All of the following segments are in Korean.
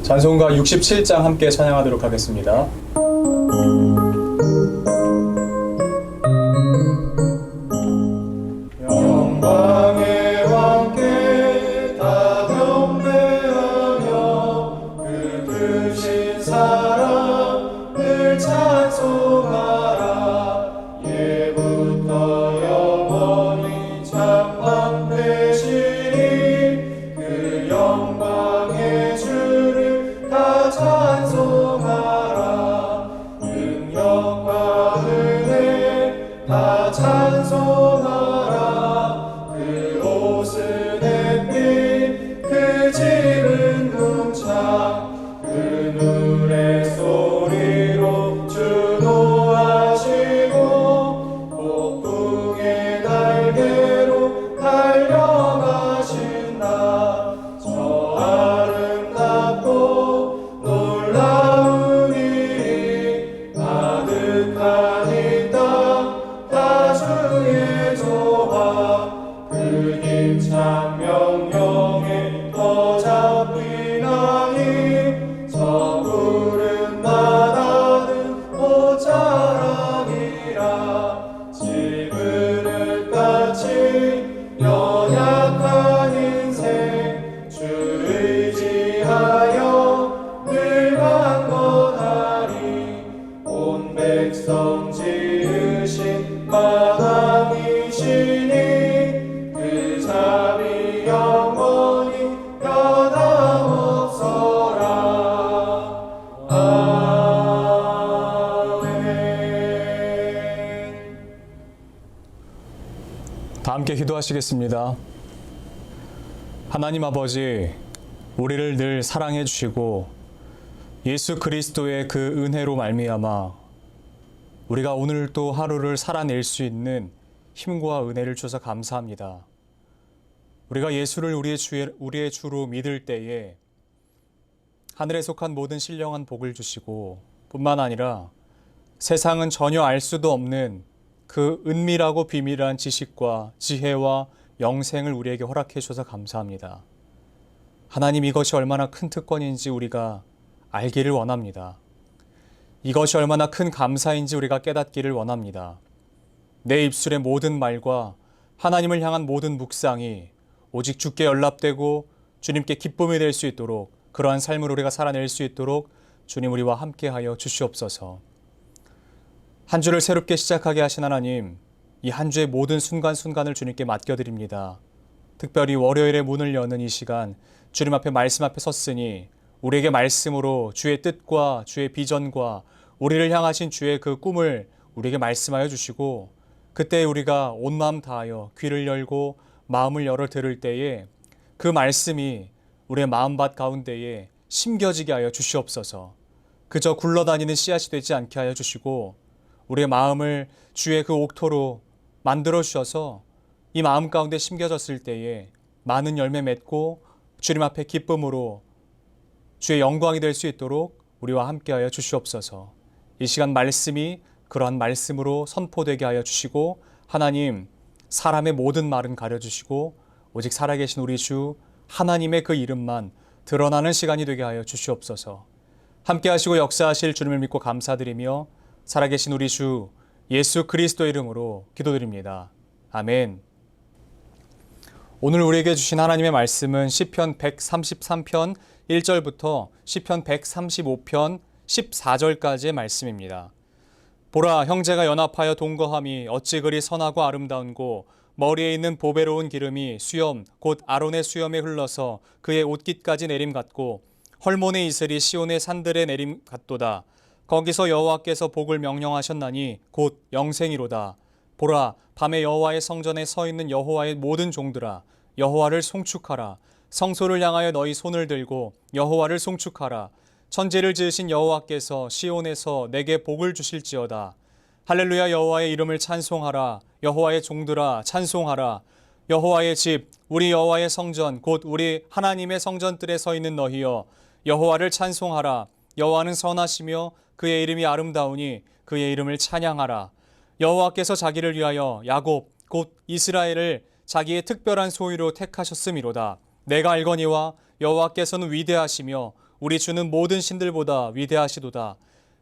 찬송가 67장 함께 찬양하도록 하겠습니다. 영광의 왕께 다 경배하며 그 크신 사랑을 찬송하라. 예부터 영원히 창왕되시니 그 영광의 주를 다 찬송하라. 능력과 은혜 다 찬송하라. 그 옷은 햇빛 그 집은 궁창 그 노래 소리로 주도하시고 폭풍의 날개로 달려가신다. 저 아름답고 놀라운 일 가득한 이 땅 다 주의 조화 그 힘찬 명령에 더 잡히나니 저 푸른 바다는 곧 자랑이라. 지그릇 같이 연약한 인생 주 의지하여 늘 강건하리. 온 백성 지으신 마당이시니 그 자비 영원히 변함없어라. 아멘. 다 함께 기도하시겠습니다. 하나님 아버지, 우리를 늘 사랑해 주시고 예수 그리스도의 그 은혜로 말미암아 우리가 오늘 또 하루를 살아낼 수 있는 힘과 은혜를 주셔서 감사합니다. 우리가 예수를 우리의 주로 믿을 때에 하늘에 속한 모든 신령한 복을 주시고 뿐만 아니라 세상은 전혀 알 수도 없는 그 은밀하고 비밀한 지식과 지혜와 영생을 우리에게 허락해 주셔서 감사합니다. 하나님, 이것이 얼마나 큰 특권인지 우리가 알기를 원합니다. 이것이 얼마나 큰 감사인지 우리가 깨닫기를 원합니다. 내 입술의 모든 말과 하나님을 향한 모든 묵상이 오직 주께 연락되고 주님께 기쁨이 될 수 있도록, 그러한 삶을 우리가 살아낼 수 있도록 주님 우리와 함께하여 주시옵소서. 한 주를 새롭게 시작하게 하신 하나님, 이 한 주의 모든 순간순간을 주님께 맡겨드립니다. 특별히 월요일에 문을 여는 이 시간 주님 앞에 말씀 앞에 섰으니 우리에게 말씀으로 주의 뜻과 주의 비전과 우리를 향하신 주의 그 꿈을 우리에게 말씀하여 주시고, 그때 우리가 온 마음 다하여 귀를 열고 마음을 열어 들을 때에 그 말씀이 우리의 마음밭 가운데에 심겨지게 하여 주시옵소서. 그저 굴러다니는 씨앗이 되지 않게 하여 주시고 우리의 마음을 주의 그 옥토로 만들어 주셔서 이 마음 가운데 심겨졌을 때에 많은 열매 맺고 주님 앞에 기쁨으로 주의 영광이 될 수 있도록 우리와 함께하여 주시옵소서. 이 시간 말씀이 그러한 말씀으로 선포되게 하여 주시고, 하나님, 사람의 모든 말은 가려주시고 오직 살아계신 우리 주 하나님의 그 이름만 드러나는 시간이 되게 하여 주시옵소서. 함께하시고 역사하실 주님을 믿고 감사드리며 살아계신 우리 주 예수 그리스도 이름으로 기도드립니다. 아멘. 오늘 우리에게 주신 하나님의 말씀은 시편 133편 1절부터 시편 135편 14절까지의 말씀입니다. 보라, 형제가 연합하여 동거함이 어찌 그리 선하고 아름다운고, 머리에 있는 보배로운 기름이 수염 곧 아론의 수염에 흘러서 그의 옷깃까지 내림 같고, 헐몬의 이슬이 시온의 산들에 내림 같도다. 거기서 여호와께서 복을 명령하셨나니 곧 영생이로다. 보라, 밤에 여호와의 성전에 서 있는 여호와의 모든 종들아, 여호와를 송축하라. 성소를 향하여 너희 손을 들고 여호와를 송축하라. 천지를 지으신 여호와께서 시온에서 내게 복을 주실지어다. 할렐루야. 여호와의 이름을 찬송하라. 여호와의 종들아 찬송하라. 여호와의 집, 우리 여호와의 성전, 곧 우리 하나님의 성전들에 서 있는 너희여, 여호와를 찬송하라. 여호와는 선하시며 그의 이름이 아름다우니 그의 이름을 찬양하라. 여호와께서 자기를 위하여 야곱 곧 이스라엘을 자기의 특별한 소유로 택하셨음이로다. 내가 알거니와 여호와께서는 위대하시며 우리 주는 모든 신들보다 위대하시도다.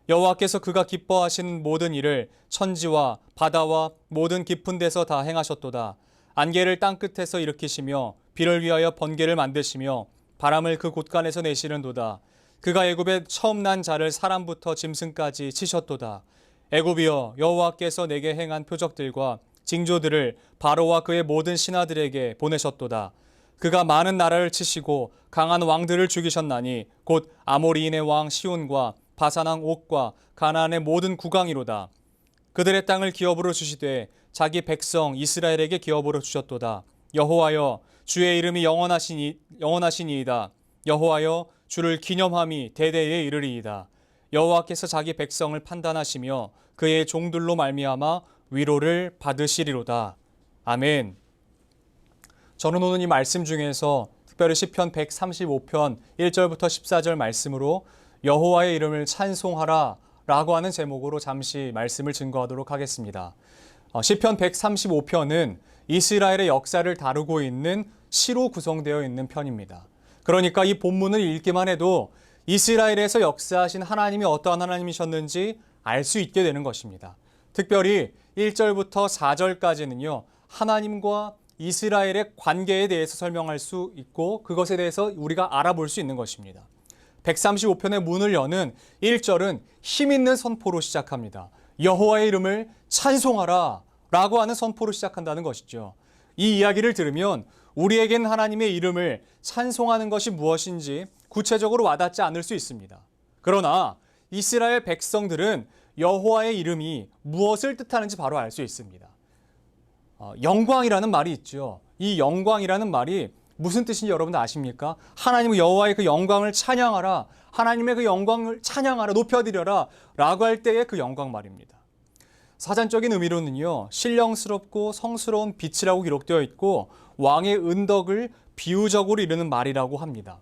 여호와께서 그가 기뻐하시는 모든 일을 천지와 바다와 모든 깊은 데서 다 행하셨도다. 안개를 땅 끝에서 일으키시며 비를 위하여 번개를 만드시며 바람을 그 곳간에서 내시는도다. 그가 애굽에 처음 난 자를 사람부터 짐승까지 치셨도다. 애굽이여, 여호와께서 내게 행한 표적들과 징조들을 바로와 그의 모든 신하들에게 보내셨도다. 그가 많은 나라를 치시고 강한 왕들을 죽이셨나니 곧 아모리인의 왕 시온과 바산 왕 옥과 가나안의 모든 국왕이로다. 그들의 땅을 기업으로 주시되 자기 백성 이스라엘에게 기업으로 주셨도다. 여호와여, 주의 이름이 영원하시니이다. 여호와여, 주를 기념함이 대대에 이르리이다. 여호와께서 자기 백성을 판단하시며 그의 종들로 말미암아 위로를 받으시리로다. 아멘. 저는 오늘 이 말씀 중에서 특별히 시편 135편 1절부터 14절 말씀으로 여호와의 이름을 찬송하라 라고 하는 제목으로 잠시 말씀을 증거하도록 하겠습니다. 시편 135편은 이스라엘의 역사를 다루고 있는 시로 구성되어 있는 편입니다. 그러니까 이 본문을 읽기만 해도 이스라엘에서 역사하신 하나님이 어떠한 하나님이셨는지 알 수 있게 되는 것입니다. 특별히 1절부터 4절까지는요, 하나님과 이스라엘의 관계에 대해서 설명할 수 있고 그것에 대해서 우리가 알아볼 수 있는 것입니다. 135편의 문을 여는 1절은 힘있는 선포로 시작합니다. 여호와의 이름을 찬송하라 라고 하는 선포로 시작한다는 것이죠. 이 이야기를 들으면 우리에겐 하나님의 이름을 찬송하는 것이 무엇인지 구체적으로 와닿지 않을 수 있습니다. 그러나 이스라엘 백성들은 여호와의 이름이 무엇을 뜻하는지 바로 알 수 있습니다. 영광이라는 말이 있죠. 이 영광이라는 말이 무슨 뜻인지 여러분들 아십니까? 하나님 여호와의 그 영광을 찬양하라, 하나님의 그 영광을 찬양하라, 높여드려라 라고 할 때의 그 영광 말입니다. 사전적인 의미로는요, 신령스럽고 성스러운 빛이라고 기록되어 있고 왕의 은덕을 비유적으로 이르는 말이라고 합니다.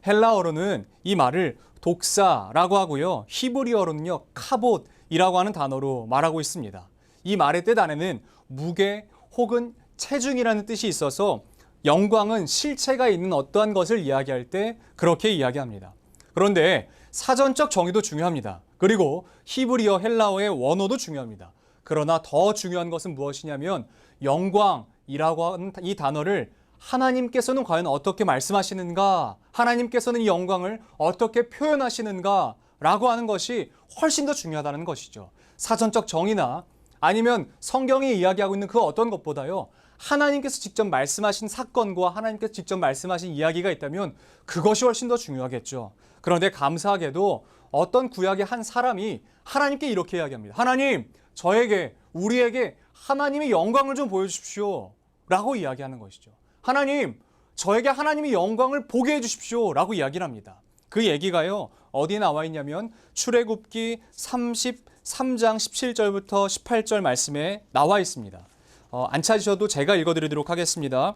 헬라어로는 이 말을 독사라고 하고요, 히브리어로는요 카봇이라고 하는 단어로 말하고 있습니다. 이 말의 뜻 안에는 무게 혹은 체중이라는 뜻이 있어서 영광은 실체가 있는 어떠한 것을 이야기할 때 그렇게 이야기합니다. 그런데 사전적 정의도 중요합니다. 그리고 히브리어 헬라어의 원어도 중요합니다. 그러나 더 중요한 것은 무엇이냐면 영광이라고 하는 이 단어를 하나님께서는 과연 어떻게 말씀하시는가, 하나님께서는 이 영광을 어떻게 표현하시는가 라고 하는 것이 훨씬 더 중요하다는 것이죠. 사전적 정의나 아니면 성경이 이야기하고 있는 그 어떤 것보다요, 하나님께서 직접 말씀하신 사건과 하나님께서 직접 말씀하신 이야기가 있다면 그것이 훨씬 더 중요하겠죠. 그런데 감사하게도 어떤 구약의 한 사람이 하나님께 이렇게 이야기합니다. 하나님, 저에게, 우리에게 하나님의 영광을 좀 보여주십시오 라고 이야기하는 것이죠. 하나님, 저에게 하나님의 영광을 보게 해주십시오 라고 이야기를 합니다. 그 얘기가요, 어디에 나와 있냐면 출애굽기 33장 17절부터 18절 말씀에 나와 있습니다. 안 찾으셔도 제가 읽어드리도록 하겠습니다.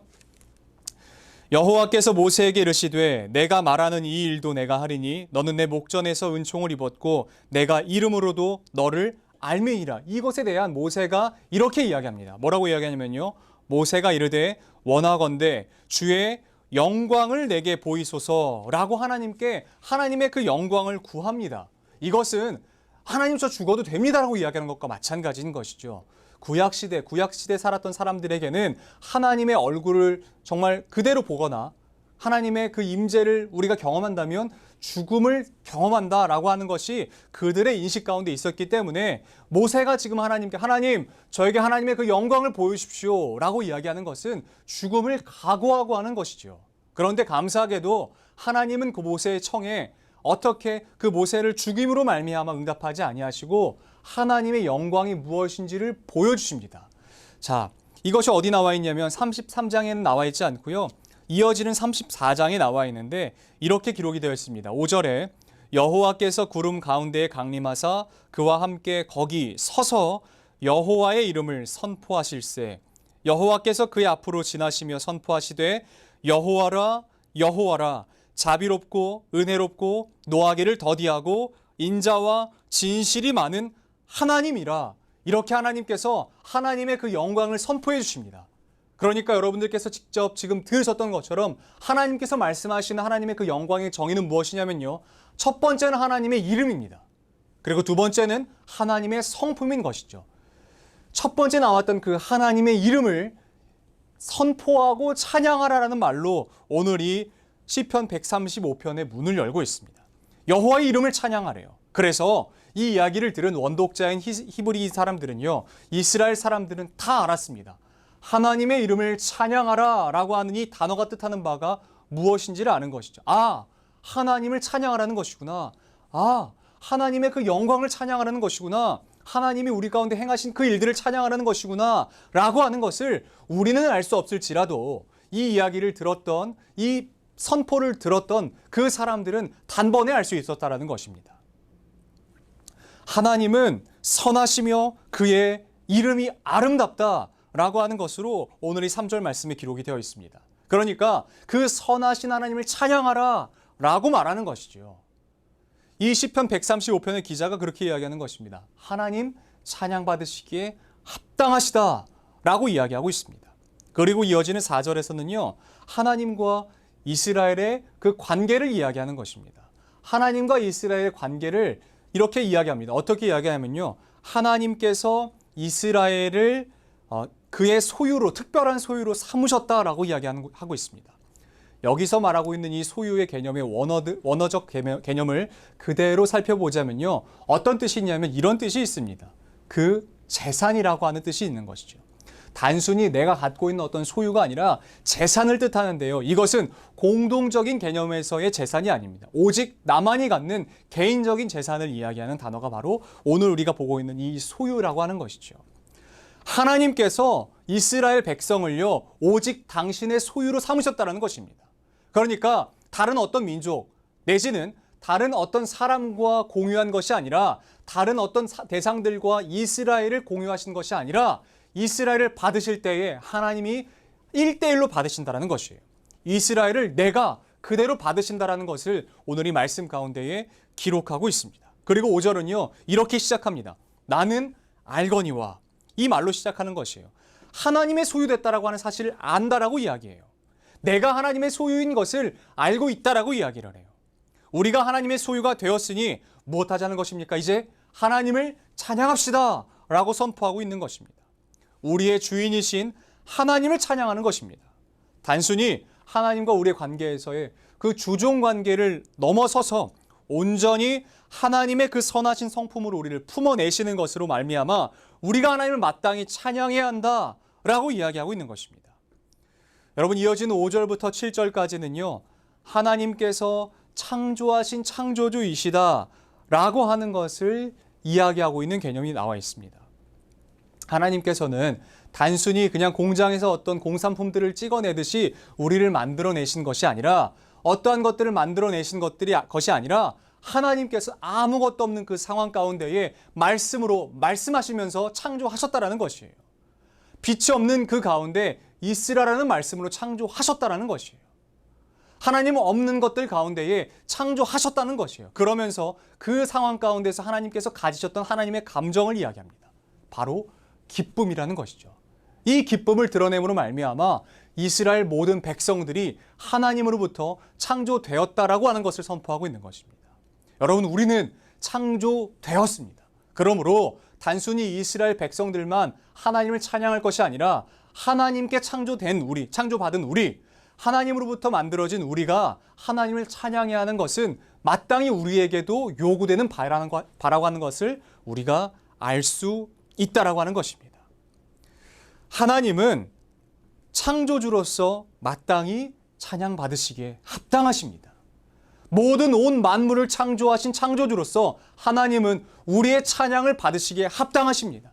여호와께서 모세에게 이르시되 내가 말하는 이 일도 내가 하리니 너는 내 목전에서 은총을 입었고 내가 이름으로도 너를 알미니라. 이것에 대한 모세가 이렇게 이야기합니다. 뭐라고 이야기하냐면요, 모세가 이르되 원하건대 주의 영광을 내게 보이소서라고 하나님께 하나님의 그 영광을 구합니다. 이것은 하나님 저 죽어도 됩니다라고 이야기하는 것과 마찬가지인 것이죠. 구약시대 살았던 사람들에게는 하나님의 얼굴을 정말 그대로 보거나 하나님의 그 임재를 우리가 경험한다면 죽음을 경험한다라고 하는 것이 그들의 인식 가운데 있었기 때문에 모세가 지금 하나님께 하나님, 저에게 하나님의 그 영광을 보여주십시오 라고 이야기하는 것은 죽음을 각오하고 하는 것이죠. 그런데 감사하게도 하나님은 그 모세의 청에 어떻게 그 모세를 죽임으로 말미암아 응답하지 아니하시고 하나님의 영광이 무엇인지를 보여주십니다. 자, 이것이 어디 나와 있냐면 33장에는 나와 있지 않고요, 이어지는 34장에 나와 있는데 이렇게 기록이 되어 있습니다. 5절에 여호와께서 구름 가운데에 강림하사 그와 함께 거기 서서 여호와의 이름을 선포하실세. 여호와께서 그의 앞으로 지나시며 선포하시되 여호와라 여호와라 자비롭고 은혜롭고 노하기를 더디하고 인자와 진실이 많은 하나님이라. 이렇게 하나님께서 하나님의 그 영광을 선포해 주십니다. 그러니까 여러분들께서 직접 지금 들으셨던 것처럼 하나님께서 말씀하시는 하나님의 그 영광의 정의는 무엇이냐면요. 첫 번째는 하나님의 이름입니다. 그리고 두 번째는 하나님의 성품인 것이죠. 첫 번째 나왔던 그 하나님의 이름을 선포하고 찬양하라라는 말로 오늘 이 시편 135편의 문을 열고 있습니다. 여호와의 이름을 찬양하래요. 그래서 이 이야기를 들은 원독자인 히브리 사람들은요, 이스라엘 사람들은 다 알았습니다. 하나님의 이름을 찬양하라 라고 하는 이 단어가 뜻하는 바가 무엇인지를 아는 것이죠. 아, 하나님을 찬양하라는 것이구나. 아, 하나님의 그 영광을 찬양하라는 것이구나. 하나님이 우리 가운데 행하신 그 일들을 찬양하라는 것이구나 라고 하는 것을 우리는 알 수 없을지라도 이 이야기를 들었던, 이 선포를 들었던 그 사람들은 단번에 알 수 있었다라는 것입니다. 하나님은 선하시며 그의 이름이 아름답다 라고 하는 것으로 오늘 이 3절 말씀에 기록이 되어 있습니다. 그러니까 그 선하신 하나님을 찬양하라 라고 말하는 것이죠. 이 시편 135편의 기자가 그렇게 이야기하는 것입니다. 하나님 찬양받으시기에 합당하시다 라고 이야기하고 있습니다. 그리고 이어지는 4절에서는요, 하나님과 이스라엘의 그 관계를 이야기하는 것입니다. 하나님과 이스라엘의 관계를 이렇게 이야기합니다. 어떻게 이야기하면요, 하나님께서 이스라엘을 그의 소유로, 특별한 소유로 삼으셨다라고 이야기하고 있습니다. 여기서 말하고 있는 이 소유의 개념의 원어적 개념을 그대로 살펴보자면요, 어떤 뜻이 있냐면 이런 뜻이 있습니다. 그 재산이라고 하는 뜻이 있는 것이죠. 단순히 내가 갖고 있는 어떤 소유가 아니라 재산을 뜻하는데요, 이것은 공동적인 개념에서의 재산이 아닙니다. 오직 나만이 갖는 개인적인 재산을 이야기하는 단어가 바로 오늘 우리가 보고 있는 이 소유라고 하는 것이죠. 하나님께서 이스라엘 백성을요, 오직 당신의 소유로 삼으셨다는 것입니다. 그러니까 다른 어떤 민족 내지는 다른 어떤 사람과 공유한 것이 아니라, 다른 어떤 대상들과 이스라엘을 공유하신 것이 아니라 이스라엘을 받으실 때에 하나님이 1대1로 받으신다는 것이에요. 이스라엘을 내가 그대로 받으신다는 것을 오늘 이 말씀 가운데에 기록하고 있습니다. 그리고 5절은요, 이렇게 시작합니다. 나는 알거니와, 이 말로 시작하는 것이에요. 하나님의 소유됐다라고 하는 사실을 안다라고 이야기해요. 내가 하나님의 소유인 것을 알고 있다라고 이야기를 해요. 우리가 하나님의 소유가 되었으니 무엇하자는 것입니까? 이제 하나님을 찬양합시다 라고 선포하고 있는 것입니다. 우리의 주인이신 하나님을 찬양하는 것입니다. 단순히 하나님과 우리의 관계에서의 그 주종 관계를 넘어서서 온전히 하나님의 그 선하신 성품으로 우리를 품어내시는 것으로 말미암아 우리가 하나님을 마땅히 찬양해야 한다라고 이야기하고 있는 것입니다. 여러분, 이어지는 5절부터 7절까지는요, 하나님께서 창조하신 창조주이시다 라고 하는 것을 이야기하고 있는 개념이 나와 있습니다. 하나님께서는 단순히 그냥 공장에서 어떤 공산품들을 찍어내듯이 우리를 만들어내신 것이 아니라, 어떠한 것들을 만들어내신 것이 아니라 하나님께서 아무것도 없는 그 상황 가운데에 말씀으로 말씀하시면서 창조하셨다라는 것이에요. 빛이 없는 그 가운데 있으라라는 말씀으로 창조하셨다라는 것이에요. 하나님은 없는 것들 가운데에 창조하셨다는 것이에요. 그러면서 그 상황 가운데서 하나님께서 가지셨던 하나님의 감정을 이야기합니다. 바로 기쁨이라는 것이죠. 이 기쁨을 드러냄으로 말미암아 이스라엘 모든 백성들이 하나님으로부터 창조되었다라고 하는 것을 선포하고 있는 것입니다. 여러분, 우리는 창조되었습니다. 그러므로 단순히 이스라엘 백성들만 하나님을 찬양할 것이 아니라 하나님께 창조된 우리, 창조받은 우리, 하나님으로부터 만들어진 우리가 하나님을 찬양해야 하는 것은 마땅히 우리에게도 요구되는 바라고 하는 것을 우리가 알 수 있다라고 하는 것입니다. 하나님은 창조주로서 마땅히 찬양받으시기에 합당하십니다. 모든 온 만물을 창조하신 창조주로서 하나님은 우리의 찬양을 받으시기에 합당하십니다.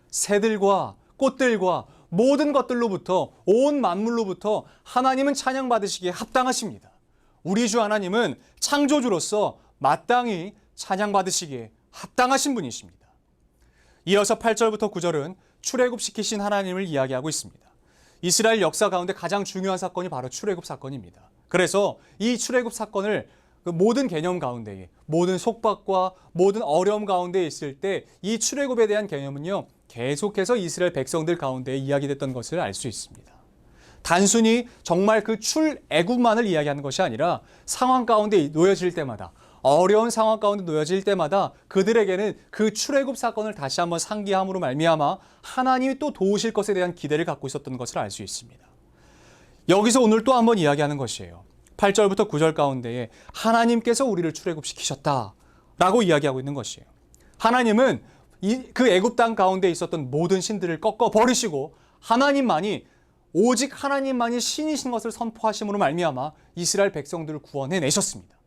새들과 꽃들과 모든 것들로부터, 온 만물로부터 하나님은 찬양받으시기에 합당하십니다. 우리 주 하나님은 창조주로서 마땅히 찬양받으시기에 합당하신 분이십니다. 이어서 8절부터 9절은 출애굽시키신 하나님을 이야기하고 있습니다. 이스라엘 역사 가운데 가장 중요한 사건이 바로 출애굽 사건입니다. 그래서 이 출애굽 사건을 그 모든 개념 가운데에, 모든 속박과 모든 어려움 가운데 있을 때 이 출애굽에 대한 개념은요, 계속해서 이스라엘 백성들 가운데 이야기됐던 것을 알 수 있습니다. 단순히 정말 그 출애굽만을 이야기하는 것이 아니라 상황 가운데 놓여질 때마다, 어려운 상황 가운데 놓여질 때마다 그들에게는 그 출애굽 사건을 다시 한번 상기함으로 말미암아 하나님이 또 도우실 것에 대한 기대를 갖고 있었던 것을 알 수 있습니다. 여기서 오늘 또 한번 이야기하는 것이에요. 8절부터 9절 가운데에 하나님께서 우리를 출애굽시키셨다라고 이야기하고 있는 것이에요. 하나님은 그 애굽 땅 가운데 있었던 모든 신들을 꺾어 버리시고 오직 하나님만이 신이신 것을 선포하심으로 말미암아 이스라엘 백성들을 구원해 내셨습니다.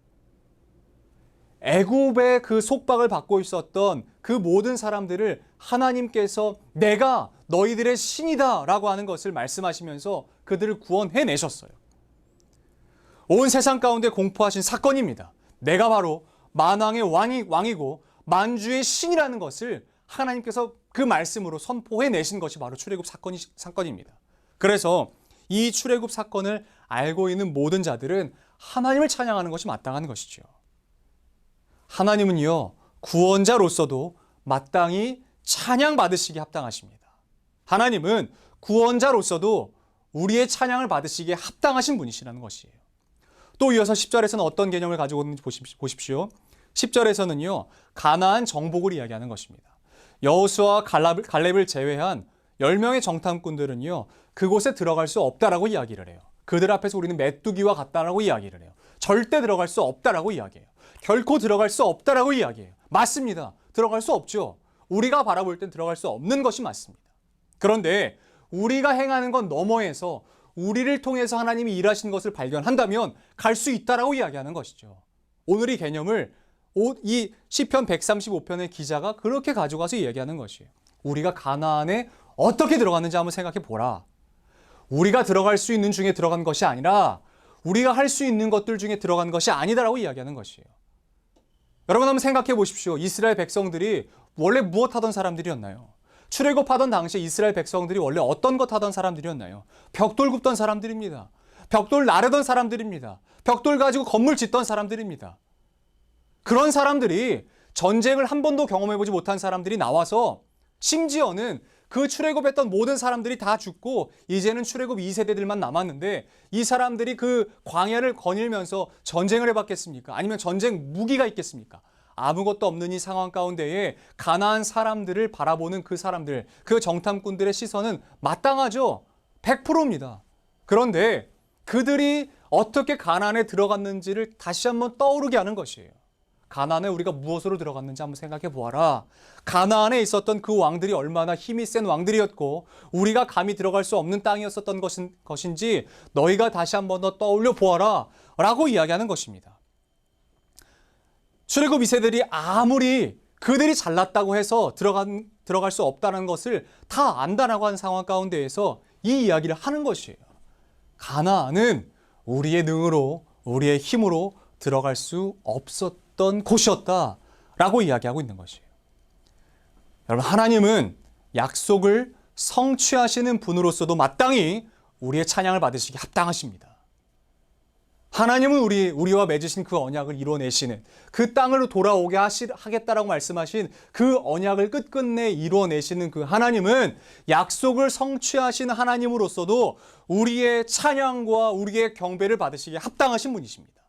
애굽의 그 속박을 받고 있었던 그 모든 사람들을 하나님께서 내가 너희들의 신이다 라고 하는 것을 말씀하시면서 그들을 구원해 내셨어요. 온 세상 가운데 공포하신 사건입니다. 내가 바로 만왕의 왕이고 만주의 신이라는 것을 하나님께서 그 말씀으로 선포해 내신 것이 바로 출애굽 사건입니다. 그래서 이 출애굽 사건을 알고 있는 모든 자들은 하나님을 찬양하는 것이 마땅한 것이죠. 하나님은요, 구원자로서도 마땅히 찬양받으시기에 합당하십니다. 하나님은 구원자로서도 우리의 찬양을 받으시기에 합당하신 분이시라는 것이에요. 또 이어서 10절에서는 어떤 개념을 가지고 있는지 보십시오. 10절에서는요, 가나안 정복을 이야기하는 것입니다. 여호수아와 갈렙을 제외한 10명의 정탐꾼들은요, 그곳에 들어갈 수 없다라고 이야기를 해요. 그들 앞에서 우리는 메뚜기와 같다라고 이야기를 해요. 절대 들어갈 수 없다라고 이야기해요. 결코 들어갈 수 없다라고 이야기해요. 맞습니다. 들어갈 수 없죠. 우리가 바라볼 땐 들어갈 수 없는 것이 맞습니다. 그런데 우리가 행하는 건 너머에서 우리를 통해서 하나님이 일하신 것을 발견한다면 갈 수 있다라고 이야기하는 것이죠. 오늘 이 개념을 이 시편 135편의 기자가 그렇게 가져가서 이야기하는 것이에요. 우리가 가나안에 어떻게 들어갔는지 한번 생각해 보라. 우리가 들어갈 수 있는 중에 들어간 것이 아니라 우리가 할 수 있는 것들 중에 들어간 것이 아니다라고 이야기하는 것이에요. 여러분 한번 생각해 보십시오. 이스라엘 백성들이 원래 무엇 하던 사람들이었나요? 출애굽하던 당시에 이스라엘 백성들이 원래 어떤 것 하던 사람들이었나요? 벽돌 굽던 사람들입니다. 벽돌 나르던 사람들입니다. 벽돌 가지고 건물 짓던 사람들입니다. 그런 사람들이 전쟁을 한 번도 경험해보지 못한 사람들이 나와서 심지어는 그 출애굽했던 모든 사람들이 다 죽고 이제는 출애굽 2세대들만 남았는데 이 사람들이 그 광야를 거닐면서 전쟁을 해봤겠습니까? 아니면 전쟁 무기가 있겠습니까? 아무것도 없는 이 상황 가운데에 가나안 사람들을 바라보는 그 사람들, 그 정탐꾼들의 시선은 마땅하죠. 100%입니다. 그런데 그들이 어떻게 가나안에 들어갔는지를 다시 한번 떠오르게 하는 것이에요. 가나안에 우리가 무엇으로 들어갔는지 한번 생각해 보아라. 가나안에 있었던 그 왕들이 얼마나 힘이 센 왕들이었고 우리가 감히 들어갈 수 없는 땅이었었던 것인지 너희가 다시 한번 더 떠올려 보아라 라고 이야기하는 것입니다. 출애굽 2세들이 아무리 그들이 잘났다고 해서 들어갈 수 없다는 것을 다 안다라고 하는 상황 가운데에서 이 이야기를 하는 것이에요. 가나안은 우리의 능으로 우리의 힘으로 들어갈 수 없었던 곳이었다라고 이야기하고 있는 것이에요. 여러분 하나님은 약속을 성취하시는 분으로서도 마땅히 우리의 찬양을 받으시기 합당하십니다. 하나님은 우리와 맺으신 그 언약을 이루어내시는 그 땅으로 돌아오게 하겠다라고 말씀하신 그 언약을 끝끝내 이루어내시는 그 하나님은 약속을 성취하시는 하나님으로서도 우리의 찬양과 우리의 경배를 받으시기에 합당하신 분이십니다.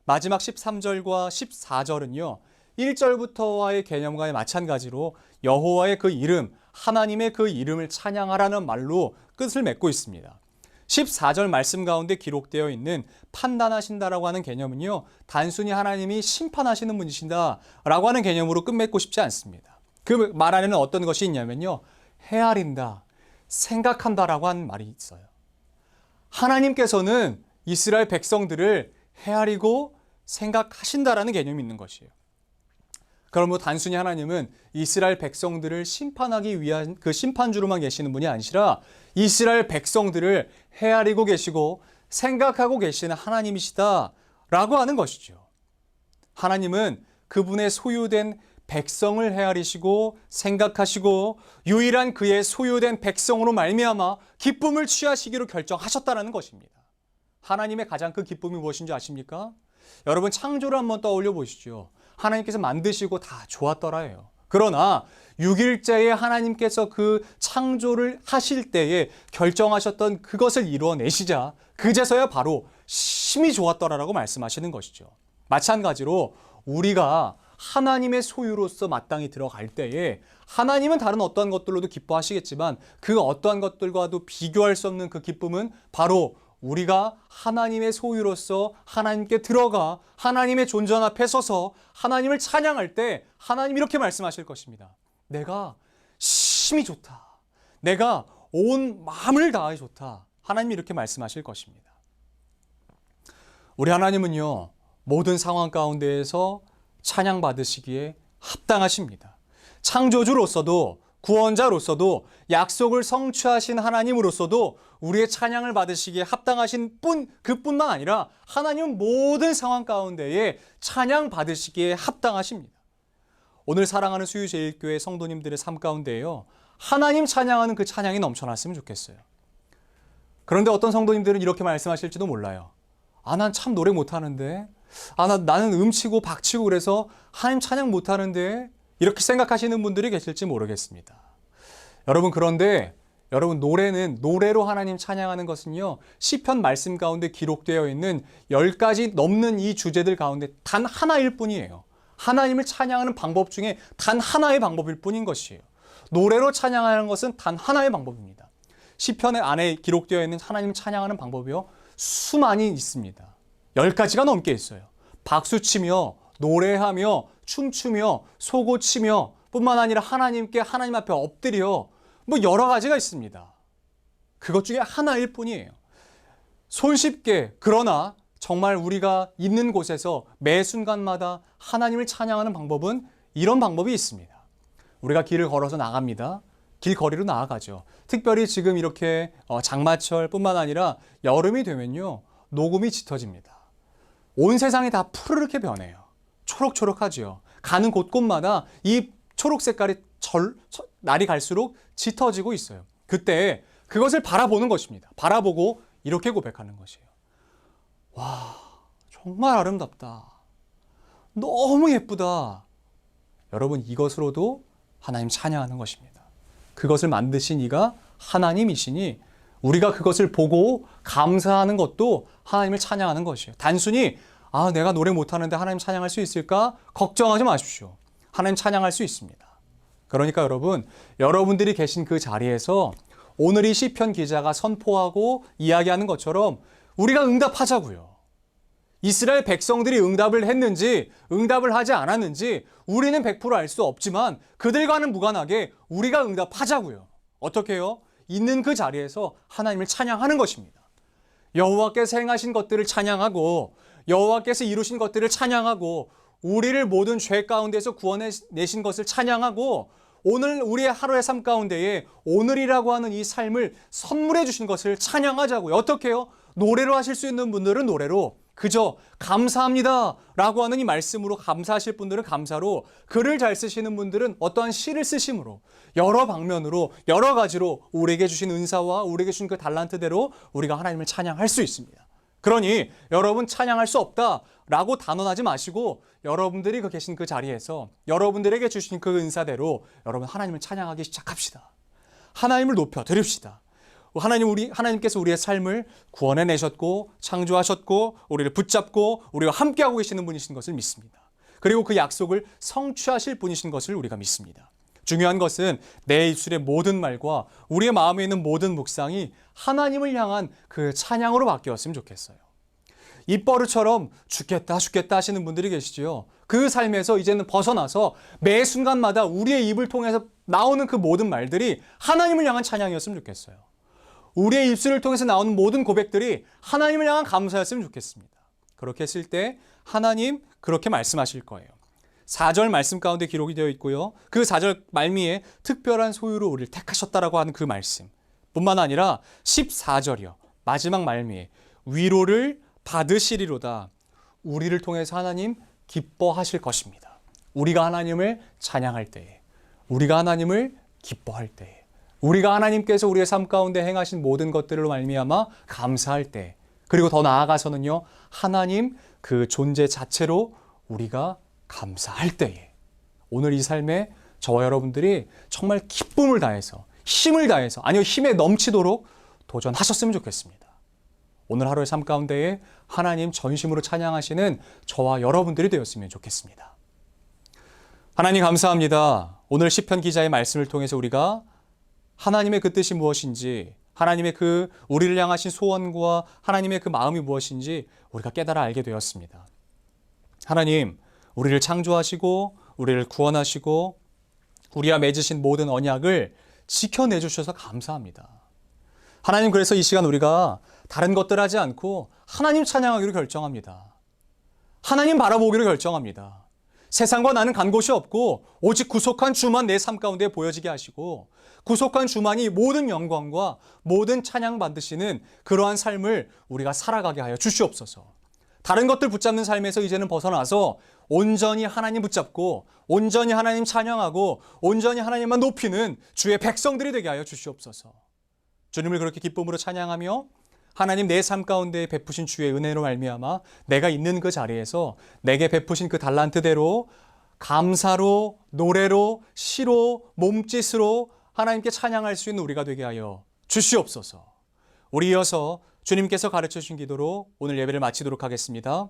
마지막 13절과 14절은요. 1절부터와의 개념과의 마찬가지로 여호와의 그 이름, 하나님의 그 이름을 찬양하라는 말로 끝을 맺고 있습니다. 14절 말씀 가운데 기록되어 있는 판단하신다라고 하는 개념은요. 단순히 하나님이 심판하시는 분이신다라고 하는 개념으로 끝맺고 싶지 않습니다. 그 말 안에는 어떤 것이 있냐면요. 헤아린다, 생각한다라고 하는 말이 있어요. 하나님께서는 이스라엘 백성들을 헤아리고 생각하신다라는 개념이 있는 것이에요. 그러므로 단순히 하나님은 이스라엘 백성들을 심판하기 위한 그 심판주로만 계시는 분이 아니라 이스라엘 백성들을 헤아리고 계시고 생각하고 계시는 하나님이시다라고 하는 것이죠. 하나님은 그분의 소유된 백성을 헤아리시고 생각하시고 유일한 그의 소유된 백성으로 말미암아 기쁨을 취하시기로 결정하셨다는 것입니다. 하나님의 가장 큰 기쁨이 무엇인지 아십니까? 여러분 창조를 한번 떠올려 보시죠. 하나님께서 만드시고 다 좋았더라예요. 그러나 6일째에 하나님께서 그 창조를 하실 때에 결정하셨던 그것을 이루어내시자 그제서야 바로 심히 좋았더라라고 말씀하시는 것이죠. 마찬가지로 우리가 하나님의 소유로서 마땅히 들어갈 때에 하나님은 다른 어떠한 것들로도 기뻐하시겠지만 그 어떠한 것들과도 비교할 수 없는 그 기쁨은 바로 우리가 하나님의 소유로서 하나님께 들어가 하나님의 존전 앞에 서서 하나님을 찬양할 때 하나님 이렇게 말씀하실 것입니다. 내가 심히 좋다. 내가 온 마음을 다해 좋다. 하나님이 이렇게 말씀하실 것입니다. 우리 하나님은요, 모든 상황 가운데에서 찬양받으시기에 합당하십니다. 창조주로서도 구원자로서도 약속을 성취하신 하나님으로서도 우리의 찬양을 받으시기에 합당하신 그뿐만 아니라 하나님은 모든 상황 가운데에 찬양 받으시기에 합당하십니다. 오늘 사랑하는 수유제일교회 성도님들의 삶 가운데에요, 하나님 찬양하는 그 찬양이 넘쳐났으면 좋겠어요. 그런데 어떤 성도님들은 이렇게 말씀하실지도 몰라요. 난 참 노래 못하는데, 나는 음치고 박치고 그래서 하나님 찬양 못하는데, 이렇게 생각하시는 분들이 계실지 모르겠습니다. 여러분, 그런데 여러분, 노래로 하나님 찬양하는 것은요, 시편 말씀 가운데 기록되어 있는 10가지 넘는 이 주제들 가운데 단 하나일 뿐이에요. 하나님을 찬양하는 방법 중에 단 하나의 방법일 뿐인 것이에요. 노래로 찬양하는 것은 단 하나의 방법입니다. 시편의 안에 기록되어 있는 하나님을 찬양하는 방법이요, 수많이 있습니다. 10가지가 넘게 있어요. 박수치며 노래하며 춤추며 소고치며 뿐만 아니라 하나님 앞에 엎드려 여러 가지가 있습니다. 그것 중에 하나일 뿐이에요. 손쉽게, 그러나 정말 우리가 있는 곳에서 매 순간마다 하나님을 찬양하는 방법은 이런 방법이 있습니다. 우리가 길을 걸어서 나갑니다. 길거리로 나아가죠. 특별히 지금 이렇게 장마철 뿐만 아니라 여름이 되면요, 녹음이 짙어집니다. 온 세상이 다 푸르르게 변해요. 초록초록하죠. 가는 곳곳마다 이 초록 색깔이 날이 갈수록 짙어지고 있어요. 그때 그것을 바라보는 것입니다. 바라보고 이렇게 고백하는 것이에요. 와, 정말 아름답다. 너무 예쁘다. 여러분, 이것으로도 하나님 찬양하는 것입니다. 그것을 만드신 이가 하나님이시니 우리가 그것을 보고 감사하는 것도 하나님을 찬양하는 것이에요. 단순히 내가 노래 못하는데 하나님 찬양할 수 있을까? 걱정하지 마십시오. 하나님 찬양할 수 있습니다. 그러니까 여러분들이 계신 그 자리에서 오늘 이 시편 기자가 선포하고 이야기하는 것처럼 우리가 응답하자고요. 이스라엘 백성들이 응답을 했는지 응답을 하지 않았는지 우리는 100% 알 수 없지만 그들과는 무관하게 우리가 응답하자고요. 어떻게 해요? 있는 그 자리에서 하나님을 찬양하는 것입니다. 여호와께서 행하신 것들을 찬양하고 여호와께서 이루신 것들을 찬양하고 우리를 모든 죄 가운데서 구원해내신 것을 찬양하고 오늘 우리의 하루의 삶 가운데에 오늘이라고 하는 이 삶을 선물해 주신 것을 찬양하자고요. 어떻게 해요? 노래로 하실 수 있는 분들은 노래로, 그저 감사합니다 라고 하는 이 말씀으로 감사하실 분들은 감사로, 글을 잘 쓰시는 분들은 어떠한 시를 쓰심으로 여러 방면으로 여러 가지로 우리에게 주신 은사와 우리에게 주신 그 달란트대로 우리가 하나님을 찬양할 수 있습니다. 그러니 여러분 찬양할 수 없다라고 단언하지 마시고 여러분들이 계신 그 자리에서 여러분들에게 주신 그 은사대로 여러분 하나님을 찬양하기 시작합시다. 하나님을 높여 드립시다. 하나님께서 우리의 삶을 구원해내셨고 창조하셨고 우리를 붙잡고 우리와 함께하고 계시는 분이신 것을 믿습니다. 그리고 그 약속을 성취하실 분이신 것을 우리가 믿습니다. 중요한 것은 내 입술의 모든 말과 우리의 마음에 있는 모든 묵상이 하나님을 향한 그 찬양으로 바뀌었으면 좋겠어요. 입버릇처럼 죽겠다 하시는 분들이 계시지요. 그 삶에서 이제는 벗어나서 매 순간마다 우리의 입을 통해서 나오는 그 모든 말들이 하나님을 향한 찬양이었으면 좋겠어요. 우리의 입술을 통해서 나오는 모든 고백들이 하나님을 향한 감사였으면 좋겠습니다. 그렇게 했을 때 하나님 그렇게 말씀하실 거예요. 4절 말씀 가운데 기록이 되어 있고요. 그 4절 말미에 특별한 소유로 우리를 택하셨다라고 하는 그 말씀 뿐만 아니라 14절이요. 마지막 말미에 위로를 받으시리로다. 우리를 통해서 하나님 기뻐하실 것입니다. 우리가 하나님을 찬양할 때에, 우리가 하나님을 기뻐할 때에, 우리가 하나님께서 우리의 삶 가운데 행하신 모든 것들로 말미암아 감사할 때, 그리고 더 나아가서는요, 하나님 그 존재 자체로 우리가 감사할 때에 오늘 이 삶에 저와 여러분들이 정말 기쁨을 다해서, 힘을 다해서, 아니요, 힘에 넘치도록 도전하셨으면 좋겠습니다. 오늘 하루의 삶 가운데에 하나님 전심으로 찬양하시는 저와 여러분들이 되었으면 좋겠습니다. 하나님 감사합니다. 오늘 시편 기자의 말씀을 통해서 우리가 하나님의 그 뜻이 무엇인지, 하나님의 그 우리를 향하신 소원과 하나님의 그 마음이 무엇인지 우리가 깨달아 알게 되었습니다. 하나님, 우리를 창조하시고 우리를 구원하시고 우리와 맺으신 모든 언약을 지켜내 주셔서 감사합니다. 하나님, 그래서 이 시간 우리가 다른 것들 하지 않고 하나님 찬양하기로 결정합니다. 하나님 바라보기로 결정합니다. 세상과 나는 간 곳이 없고 오직 구속한 주만 내 삶 가운데 보여지게 하시고 구속한 주만이 모든 영광과 모든 찬양 받으시는 그러한 삶을 우리가 살아가게 하여 주시옵소서. 다른 것들 붙잡는 삶에서 이제는 벗어나서 온전히 하나님 붙잡고 온전히 하나님 찬양하고 온전히 하나님만 높이는 주의 백성들이 되게 하여 주시옵소서. 주님을 그렇게 기쁨으로 찬양하며 하나님 내 삶 가운데 베푸신 주의 은혜로 말미암아 내가 있는 그 자리에서 내게 베푸신 그 달란트대로 감사로, 노래로, 시로, 몸짓으로 하나님께 찬양할 수 있는 우리가 되게 하여 주시옵소서. 우리 이어서 주님께서 가르쳐 주신 기도로 오늘 예배를 마치도록 하겠습니다.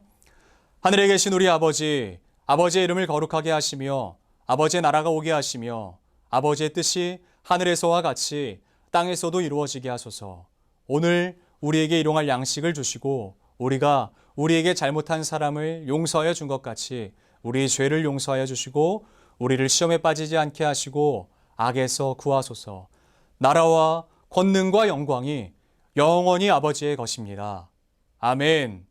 하늘에 계신 우리 아버지, 아버지의 이름을 거룩하게 하시며 아버지의 나라가 오게 하시며 아버지의 뜻이 하늘에서와 같이 땅에서도 이루어지게 하소서. 오늘 우리에게 일용할 양식을 주시고 우리가 우리에게 잘못한 사람을 용서하여 준 것 같이 우리의 죄를 용서하여 주시고 우리를 시험에 빠지지 않게 하시고 악에서 구하소서. 나라와 권능과 영광이 영원히 아버지의 것입니다. 아멘.